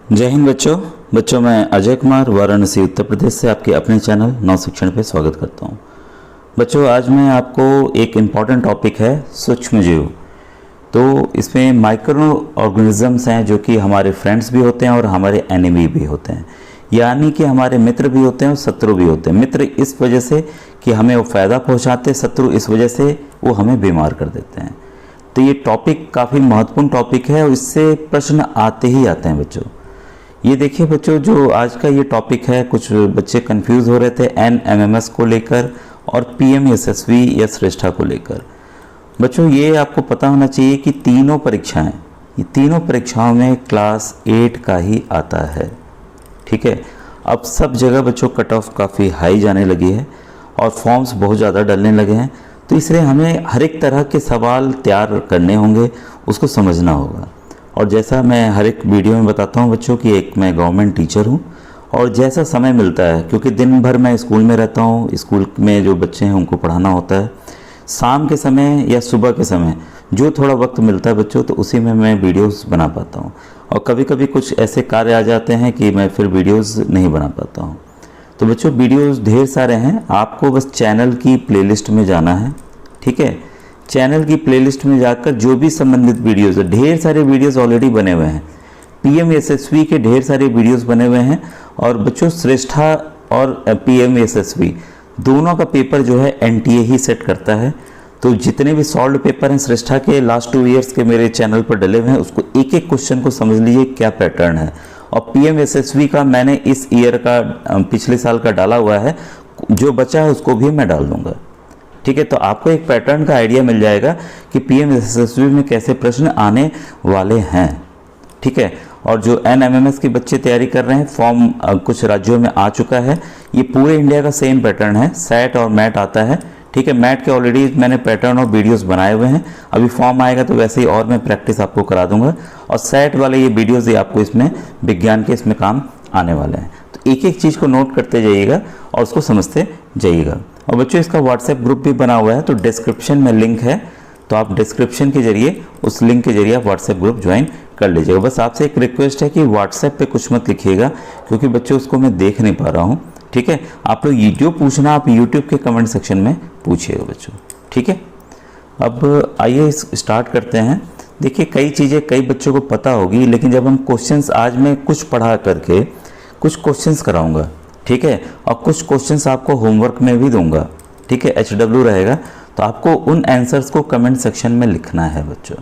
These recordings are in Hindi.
जय हिंद बच्चों मैं अजय कुमार वाराणसी उत्तर प्रदेश से आपके अपने चैनल नव शिक्षण पे स्वागत करता हूँ। बच्चों आज मैं आपको एक इम्पॉर्टेंट टॉपिक है सूक्ष्म जीव। तो इसमें माइक्रो ऑर्गेनिजम्स हैं जो कि हमारे फ्रेंड्स भी होते हैं और हमारे एनिमी भी होते हैं, यानी कि हमारे मित्र भी होते हैं और शत्रु भी होते हैं। मित्र इस वजह से कि हमें वो फ़ायदा पहुँचाते, शत्रु इस वजह से वो हमें बीमार कर देते हैं। तो ये टॉपिक काफ़ी महत्वपूर्ण टॉपिक है और इससे प्रश्न आते ही आते हैं बच्चों। ये देखिए बच्चों, जो आज का ये टॉपिक है, कुछ बच्चे कंफ्यूज हो रहे थे NMMS को लेकर और PMSSV या श्रेष्ठा को लेकर। बच्चों ये आपको पता होना चाहिए कि तीनों परीक्षाएं, ये तीनों परीक्षाओं में क्लास 8 का ही आता है। ठीक है, अब सब जगह बच्चों कट ऑफ काफ़ी हाई जाने लगी है और फॉर्म्स बहुत ज़्यादा डलने लगे हैं। तो इसलिए हमें हर एक तरह के सवाल तैयार करने होंगे, उसको समझना होगा। और जैसा मैं हर एक वीडियो में बताता हूँ बच्चों कि एक मैं गवर्नमेंट टीचर हूँ और जैसा समय मिलता है, क्योंकि दिन भर मैं स्कूल में रहता हूँ, स्कूल में जो बच्चे हैं उनको पढ़ाना होता है, शाम के समय या सुबह के समय जो थोड़ा वक्त मिलता है बच्चों, तो उसी में मैं वीडियोस बना पाता हूँ। और कभी कभी कुछ ऐसे कार्य आ जाते हैं कि मैं फिर वीडियोस नहीं बना पाता हूँ। तो बच्चों वीडियोस ढेर सारे हैं, आपको बस चैनल की प्लेलिस्ट में जाना है। ठीक है, चैनल की प्लेलिस्ट में जाकर जो भी संबंधित वीडियोस है, ढेर सारे वीडियोस ऑलरेडी बने हुए हैं। PMSSV के ढेर सारे वीडियोस बने हुए हैं और बच्चों श्रेष्ठा और PMSSV दोनों का पेपर जो है NTA ही सेट करता है। तो जितने भी सॉल्व पेपर हैं श्रेष्ठा के लास्ट 2 ईयर्स के मेरे चैनल पर डले हुए हैं, उसको एक एक क्वेश्चन को समझ लीजिए क्या पैटर्न है। और PMSSV का मैंने इस ईयर का पिछले साल का डाला हुआ है, जो बचा है उसको भी मैं डाल दूंगा। ठीक है, तो आपको एक पैटर्न का आइडिया मिल जाएगा कि PMSSV में कैसे प्रश्न आने वाले हैं। ठीक है, और जो NMMS के बच्चे तैयारी कर रहे हैं, फॉर्म कुछ राज्यों में आ चुका है। ये पूरे इंडिया का सेम पैटर्न है, SAT और मैट आता है। ठीक है, मैट के ऑलरेडी मैंने पैटर्न और वीडियोस बनाए हुए हैं, अभी फॉर्म आएगा तो वैसे ही और मैं प्रैक्टिस आपको करा दूंगा। और SAT वाले ये वीडियोस ही आपको इसमें विज्ञान के इसमें काम आने वाले हैं। तो एक एक चीज़ को नोट करते जाइएगा और उसको समझते जाइएगा। और बच्चों इसका व्हाट्सएप ग्रुप भी बना हुआ है, तो डिस्क्रिप्शन में लिंक है, तो आप डिस्क्रिप्शन के जरिए, उस लिंक के जरिए आप व्हाट्सएप ग्रुप ज्वाइन कर लीजिएगा। बस आपसे एक रिक्वेस्ट है कि व्हाट्सएप पे कुछ मत लिखिएगा, क्योंकि बच्चों उसको मैं देख नहीं पा रहा हूँ। ठीक है, आप लोग जो पूछना आप यूट्यूब के कमेंट सेक्शन में पूछिएगा बच्चों। ठीक है, अब आइए स्टार्ट करते हैं। देखिए कई चीज़ें कई बच्चों को पता होगी, लेकिन जब हम क्वेश्चंस, आज मैं कुछ पढ़ा करके कुछ क्वेश्चंस कराऊंगा। ठीक है, और कुछ क्वेश्चंस आपको होमवर्क में भी दूंगा। ठीक है, HW रहेगा, तो आपको उन आंसर्स को कमेंट सेक्शन में लिखना है बच्चों।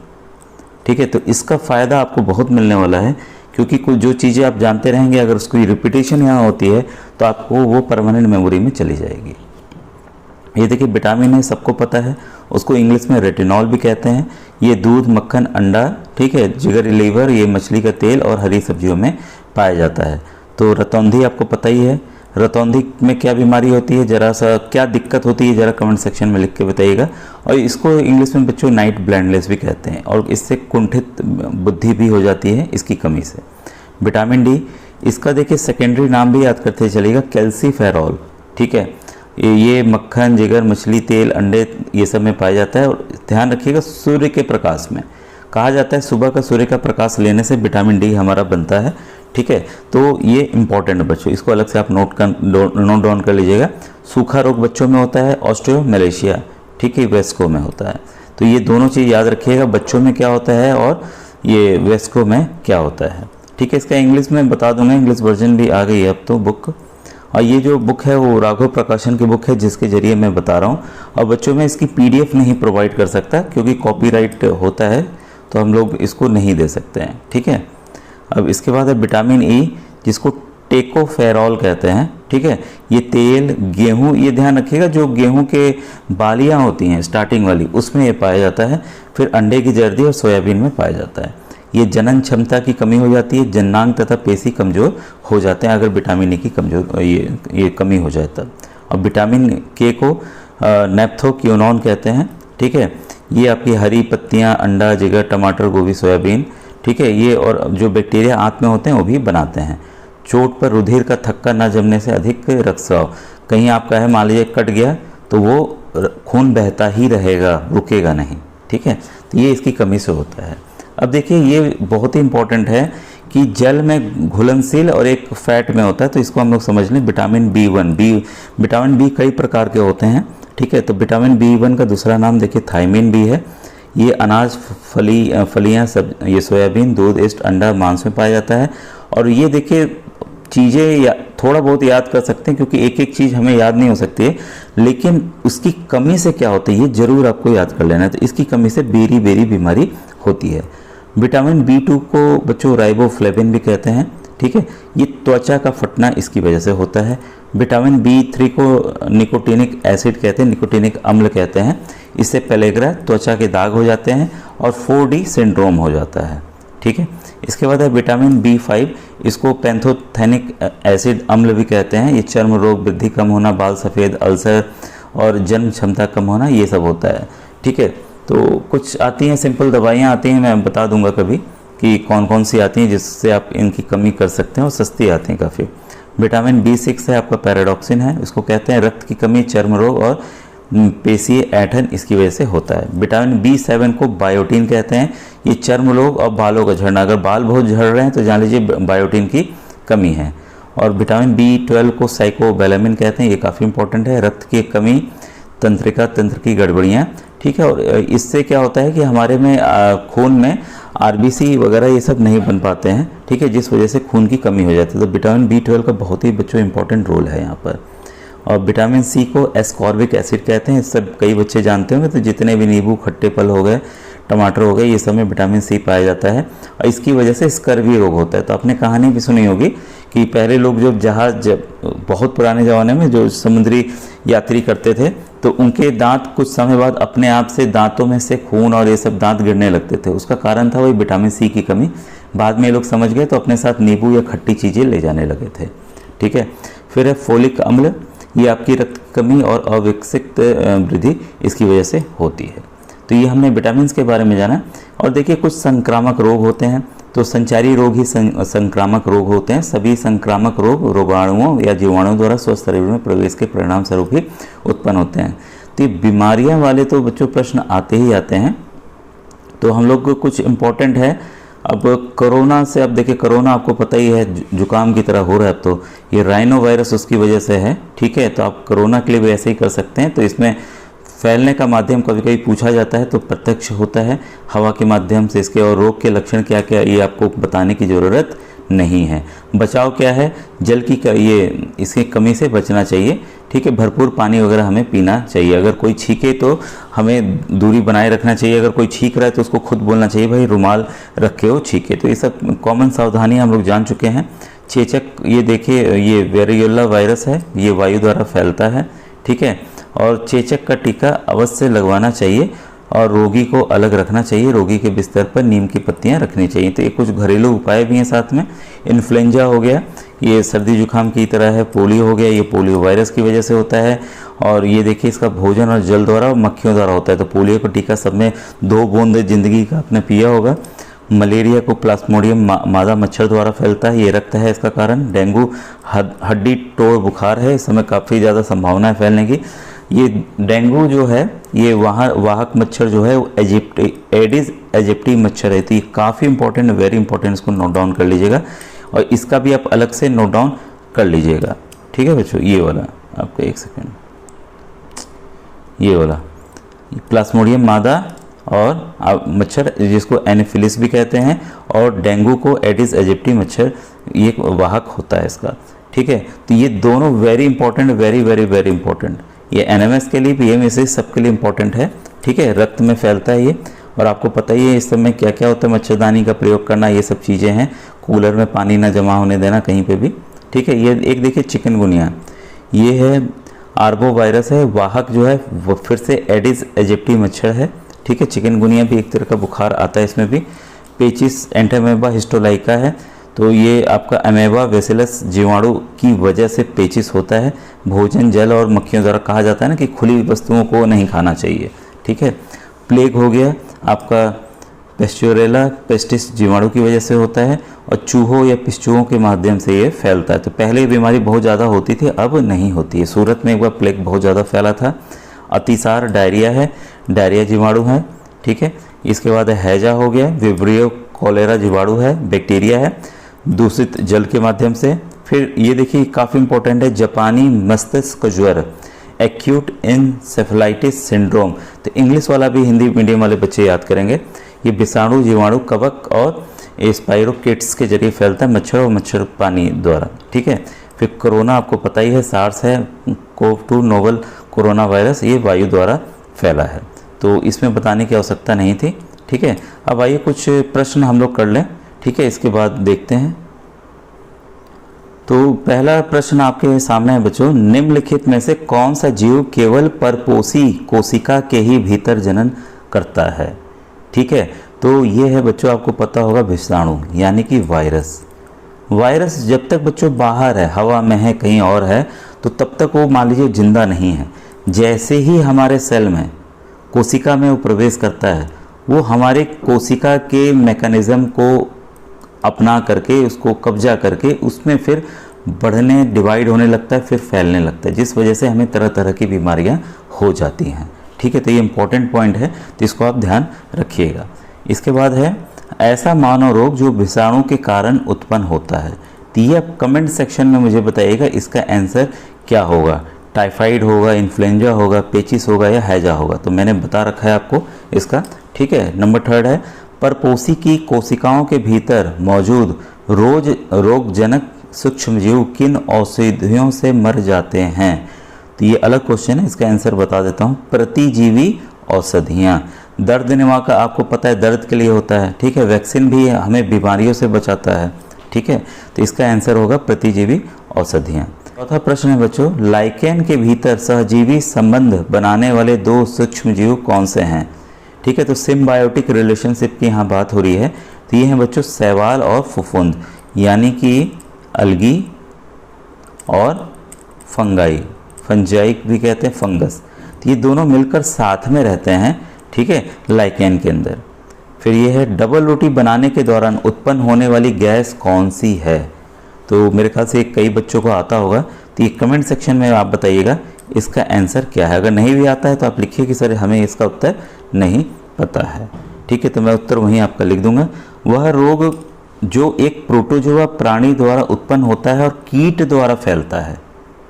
ठीक है, तो इसका फ़ायदा आपको बहुत मिलने वाला है, क्योंकि कुछ जो चीज़ें आप जानते रहेंगे, अगर उसकी रिपीटेशन यहाँ होती है तो आपको वो परमानेंट मेमोरी में चली जाएगी। ये देखिए विटामिन है, सबको पता है, उसको इंग्लिश में रेटिनॉल भी कहते हैं। ये दूध, मक्खन, अंडा, ठीक है, जिगर, लीवर, ये मछली का तेल और हरी सब्जियों में पाया जाता है। तो रतौंधी आपको पता ही है, रतौंधी में क्या बीमारी होती है, जरा सा क्या दिक्कत होती है, जरा कमेंट सेक्शन में लिख के बताइएगा। और इसको इंग्लिश में बच्चों नाइट ब्लाइंडनेस भी कहते हैं, और इससे कुंठित बुद्धि भी हो जाती है इसकी कमी से। विटामिन डी, इसका देखिए सेकेंडरी नाम भी याद करते चलिएगा, कैल्सीफेरॉल। ठीक है, ये मक्खन, जिगर, मछली, तेल, अंडे, ये सब में पाया जाता है। और ध्यान रखिएगा सूर्य के प्रकाश में, कहा जाता है सुबह का सूर्य का प्रकाश लेने से विटामिन डी हमारा बनता है। ठीक है, तो ये इंपॉर्टेंट है बच्चों, इसको अलग से आप नोट डाउन कर लीजिएगा। सूखा रोग बच्चों में होता है ऑस्टियोमैलेशिया, ठीक है, वेस्को में होता है। तो ये दोनों चीज़ याद रखिएगा, बच्चों में क्या होता है और ये वेस्को में क्या होता है। ठीक है, इसका इंग्लिश में बता दूंगा, इंग्लिश वर्जन भी आ गई है अब तो बुक। और ये जो बुक है वो राघव प्रकाशन की बुक है, जिसके जरिए मैं बता रहा हूँ। और बच्चों में इसकी PDF नहीं प्रोवाइड कर सकता, क्योंकि कॉपीराइट होता है, तो हम लोग इसको नहीं दे सकते हैं। ठीक है, अब इसके बाद है विटामिन E, जिसको टेकोफेरॉल कहते हैं। ठीक है, ये तेल, गेहूं, ये ध्यान रखिएगा, जो गेहूं के बालियां होती हैं स्टार्टिंग वाली, उसमें ये पाया जाता है। फिर अंडे की जर्दी और सोयाबीन में पाया जाता है। ये जनन क्षमता की कमी हो जाती है, जननांग तथा पेशी कमज़ोर हो जाते हैं अगर विटामिन E की कमजोर ये कमी हो जाए तब। और विटामिन K को नेप्थोक्विनोन कहते हैं। ठीक है, ये आपकी हरी पत्तियाँ, अंडा, जिगर, टमाटर, गोभी, सोयाबीन, ठीक है, ये और जो बैक्टीरिया आंत में होते हैं वो भी बनाते हैं। चोट पर रुधिर का थक्का न जमने से अधिक रक्तस्राव, कहीं आपका है मान लीजिए कट गया तो वो खून बहता ही रहेगा, रुकेगा नहीं। ठीक है, तो ये इसकी कमी से होता है। अब देखिए ये बहुत ही इम्पोर्टेंट है कि जल में घुलनशील और एक फैट में होता है। तो इसको हम लोग समझ लें विटामिन B1। विटामिन बी कई प्रकार के होते हैं, ठीक है। तो विटामिन B1 का दूसरा नाम देखिए थायमिन भी है। ये अनाज, फलियाँ, सब, ये सोयाबीन, दूध, ईस्ट, अंडा, मांस में पाया जाता है। और ये देखिए चीज़ें थोड़ा बहुत याद कर सकते हैं, क्योंकि एक एक चीज़ हमें याद नहीं हो सकती है, लेकिन उसकी कमी से क्या होता है ये ज़रूर आपको याद कर लेना है। तो इसकी कमी से बेरी बेरी बीमारी होती है। विटामिन B2 को बच्चों राइबोफ्लेविन भी कहते हैं, ठीक है। ये त्वचा का फटना इसकी वजह से होता है। विटामिन B3 को निकोटिनिक एसिड कहते हैं, निकोटिनिक अम्ल कहते हैं। इससे पेलेग्रा, त्वचा के दाग हो जाते हैं और 4D सिंड्रोम हो जाता है, ठीक है। इसके बाद है विटामिन B5, इसको पैंथोथेनिक एसिड अम्ल भी कहते हैं। ये चर्म रोग, वृद्धि कम होना, बाल सफ़ेद, अल्सर और जन्म क्षमता कम होना, ये सब होता है, ठीक है। तो कुछ आती हैं सिंपल दवाइयाँ आती हैं, मैं बता दूंगा कभी कि कौन कौन सी आती हैं जिससे आप इनकी कमी कर सकते हैं, और सस्ती आती हैं काफ़ी। विटामिन B6 है आपका, पैराडॉक्सिन है, इसको कहते हैं रक्त की कमी, चर्म रोग और पेशीय ऐंठन इसकी वजह से होता है। विटामिन B7 को बायोटीन कहते हैं, ये चर्म रोग और बालों का झड़ना, अगर बाल बहुत झड़ रहे हैं तो जान लीजिए बायोटीन की कमी है। और विटामिन B12 को साइकोबैलामिन कहते हैं, ये काफ़ी इंपॉर्टेंट है, रक्त की कमी, तंत्रिका तंत्र की गड़बड़ियाँ, ठीक है। और इससे क्या होता है कि हमारे में खून में RBC वगैरह ये सब नहीं बन पाते हैं, ठीक है, जिस वजह से खून की कमी हो जाती है। तो विटामिन B12 का बहुत ही बच्चों इंपॉर्टेंट रोल है यहाँ पर। और विटामिन C को एस्कॉर्बिक एसिड कहते हैं, सब कई बच्चे जानते होंगे। तो जितने भी नींबू, खट्टे फल हो गए, टमाटर हो गए, ये सब में विटामिन C पाया जाता है, और इसकी वजह से स्कर्वी रोग होता है। तो आपने कहानी भी सुनी होगी कि पहले लोग जब बहुत पुराने ज़माने में जो समुद्री यात्री करते थे, तो उनके दांत कुछ समय बाद अपने आप से दांतों में से खून और ये सब दांत गिरने लगते थे। उसका कारण था वही विटामिन C की कमी। बाद में ये लोग समझ गए तो अपने साथ नींबू या खट्टी चीज़ें ले जाने लगे थे, ठीक है। फिर है फोलिक अम्ल, ये आपकी रक्त की कमी और अविकसित वृद्धि इसकी वजह से होती है। तो ये हमने विटामिन के बारे में जाना। और देखिए कुछ संक्रामक रोग होते हैं, तो संचारी रोग ही संक्रामक रोग होते हैं। सभी संक्रामक रोग रोगाणुओं या जीवाणुओं द्वारा स्वस्थ शरीर में प्रवेश के परिणाम स्वरूप ही उत्पन्न होते हैं। तो ये बीमारियां वाले तो बच्चों प्रश्न आते ही आते हैं। तो हम लोग को कुछ इम्पोर्टेंट है। अब कोरोना से, अब देखिए कोरोना आपको पता ही है जुकाम की तरह हो रहा है, अब तो ये राइनो वायरस उसकी वजह से है, ठीक है। तो आप कोरोना के लिए भी ऐसे ही कर सकते हैं। तो इसमें फैलने का माध्यम कभी कभी पूछा जाता है, तो प्रत्यक्ष होता है हवा के माध्यम से। इसके और रोग के लक्षण क्या क्या, ये आपको बताने की ज़रूरत नहीं है। बचाव क्या है, जल की ये इसकी कमी से बचना चाहिए, ठीक है। भरपूर पानी वगैरह हमें पीना चाहिए। अगर कोई छींके तो हमें दूरी बनाए रखना चाहिए। अगर कोई छींक रहा है तो उसको खुद बोलना चाहिए भाई रुमाल रखे हो, छींके। तो ये सब कॉमन सावधानियाँ हम लोग जान चुके हैं। चेचक, ये देखिए ये वेरियोला वायरस है, ये वायु द्वारा फैलता है, ठीक है। और चेचक का टीका अवश्य लगवाना चाहिए और रोगी को अलग रखना चाहिए। रोगी के बिस्तर पर नीम की पत्तियां रखनी चाहिए। तो ये कुछ घरेलू उपाय भी हैं साथ में। इन्फ्लुएंजा हो गया, ये सर्दी जुकाम की तरह है। पोलियो हो गया, ये पोलियो वायरस की वजह से होता है। और ये देखिए इसका भोजन और जल द्वारा और मक्खियों द्वारा होता है। तो पोलियो का टीका सब में 2 बूंद जिंदगी का आपने पिया होगा। मलेरिया को प्लाज्मोडियम मादा मच्छर द्वारा फैलता है, ये रक्त है इसका कारण। डेंगू हड्डी तोड़ बुखार है, इस समय काफ़ी ज़्यादा संभावना है फैलने की। ये डेंगू जो है ये वाहक मच्छर जो है एडिस एजिप्टी मच्छर है। तो ये काफ़ी इंपॉर्टेंट, वेरी इंपॉर्टेंट, इसको नोट डाउन कर लीजिएगा। और इसका भी आप अलग से नोट डाउन कर लीजिएगा, ठीक है बच्चों। ये वाला आपका 1 सेकेंड, ये वाला प्लाज्मोडियम मादा और मच्छर जिसको एनोफिलिस भी कहते हैं, और डेंगू को एडिस एजिप्टी मच्छर, ये वाहक होता है इसका, ठीक है। तो ये दोनों very important, very very very important. ये एनएमएस के लिए, पीएमएस सबके लिए इंपॉर्टेंट है, ठीक है। रक्त में फैलता है ये, और आपको पता ही है इस समय क्या क्या होता है। मच्छरदानी का प्रयोग करना, ये सब चीज़ें हैं। कूलर में पानी ना जमा होने देना कहीं पे भी, ठीक है। ये एक देखिए चिकनगुनिया, ये है आर्बो वायरस है, वाहक जो है वो फिर से एडिस एजिप्टी मच्छर है, ठीक है। चिकनगुनिया भी एक तरह का बुखार आता है इसमें भी। पेचिस एंटामेबा हिस्टोलाइका है, तो ये आपका अमेबा बेसिलस जीवाणु की वजह से पेचिस होता है। भोजन, जल और मक्खियों द्वारा, कहा जाता है ना कि खुली वस्तुओं को नहीं खाना चाहिए, ठीक है। प्लेग हो गया आपका पेस्चुरेला पेस्टिस जीवाणु की वजह से होता है, और चूहों या पिस्चुओं के माध्यम से ये फैलता है। तो पहले ये बीमारी बहुत ज़्यादा होती थी, अब नहीं होती है। सूरत में एक बार प्लेग बहुत ज़्यादा फैला था। अतिसार डायरिया है, डायरिया जीवाणु है, ठीक है। इसके बाद हैजा हो गया, विब्रियो कॉलेरा जीवाणु है, बैक्टीरिया है। दूषित जल के माध्यम से। फिर ये देखिए काफ़ी इंपॉर्टेंट है, जापानी मस्तिष्क ज्वर, एक्यूट इंसेफेलाइटिस सिंड्रोम। तो इंग्लिश वाला भी हिंदी मीडियम वाले बच्चे याद करेंगे। ये विषाणु, जीवाणु, कवक और स्पाइरोकिट्स के जरिए फैलता है, मच्छर और मच्छर पानी द्वारा। ठीक है। फिर कोरोना आपको पता ही है, सार्स है, कोव-2 नोवल कोरोना वायरस, ये वायु द्वारा फैला है, तो इसमें बताने की आवश्यकता नहीं थी। ठीक है। अब आइए कुछ प्रश्न हम लोग कर लें। ठीक है, इसके बाद देखते हैं। तो पहला प्रश्न आपके सामने है बच्चों, निम्नलिखित में से कौन सा जीव केवल परपोषी कोशिका के ही भीतर जनन करता है? ठीक है, तो ये है बच्चों, आपको पता होगा विषाणु यानी कि वायरस। वायरस जब तक बच्चों बाहर है, हवा में है, कहीं और है, तो तब तक वो मान लीजिए जिंदा नहीं है। जैसे ही हमारे सेल में, कोशिका में वो प्रवेश करता है, वो हमारे कोशिका के मैकेनिज्म को अपना करके, उसको कब्जा करके, उसमें फिर बढ़ने, डिवाइड होने लगता है, फिर फैलने लगता है, जिस वजह से हमें तरह तरह की बीमारियां हो जाती हैं। ठीक है, तो ये इंपॉर्टेंट पॉइंट है, तो इसको आप ध्यान रखिएगा। इसके बाद है ऐसा मानव रोग जो विषाणु के कारण उत्पन्न होता है। तो ये आप कमेंट सेक्शन में मुझे बताइएगा इसका आंसर क्या होगा। टाइफाइड होगा, इन्फ्लुएंजा होगा, पेचिस होगा या हैजा होगा। तो मैंने बता रखा है आपको इसका। ठीक है। नंबर 3 है परपोषी की कोशिकाओं के भीतर मौजूद रोगजनक सूक्ष्मजीव किन औषधियों से मर जाते हैं? तो ये अलग क्वेश्चन है, इसका आंसर बता देता हूँ। प्रतिजीवी औषधियाँ। दर्द निवारक का आपको पता है, दर्द के लिए होता है। ठीक है। वैक्सीन भी हमें बीमारियों से बचाता है। ठीक है, तो इसका आंसर होगा प्रतिजीवी औषधियाँ। चौथा प्रश्न है बच्चों, लाइकेन के भीतर सहजीवी संबंध बनाने वाले 2 सूक्ष्मजीव कौन से हैं? ठीक है, तो सिम्बायोटिक रिलेशनशिप की यहाँ बात हो रही है। तो ये हैं बच्चों शैवाल और फफूंद, यानी कि अलगी और फंगाई, फंजाई भी कहते हैं, फंगस। तो ये दोनों मिलकर साथ में रहते हैं। ठीक है, लाइकेन के अंदर। फिर ये है डबल रोटी बनाने के दौरान उत्पन्न होने वाली गैस कौन सी है? तो मेरे ख्याल से कई बच्चों को आता होगा, तो ये कमेंट सेक्शन में आप बताइएगा इसका आंसर क्या है। अगर नहीं भी आता है तो आप लिखिए कि सर हमें इसका उत्तर नहीं पता है। ठीक है, तो मैं उत्तर वहीं आपका लिख दूंगा। वह रोग जो एक प्रोटोजोआ प्राणी द्वारा उत्पन्न होता है और कीट द्वारा फैलता है।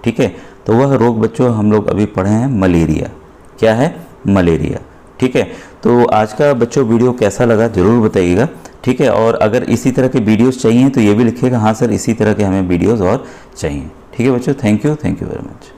ठीक है, तो वह रोग बच्चों हम लोग अभी पढ़े हैं, मलेरिया। क्या है? मलेरिया। ठीक है, तो आज का बच्चों वीडियो कैसा लगा ज़रूर बताइएगा। ठीक है, और अगर इसी तरह के वीडियोस चाहिए तो ये भी लिखिएगा, हाँ सर इसी तरह के हमें वीडियोस और चाहिए। ठीक है बच्चों, थैंक यू वेरी मच।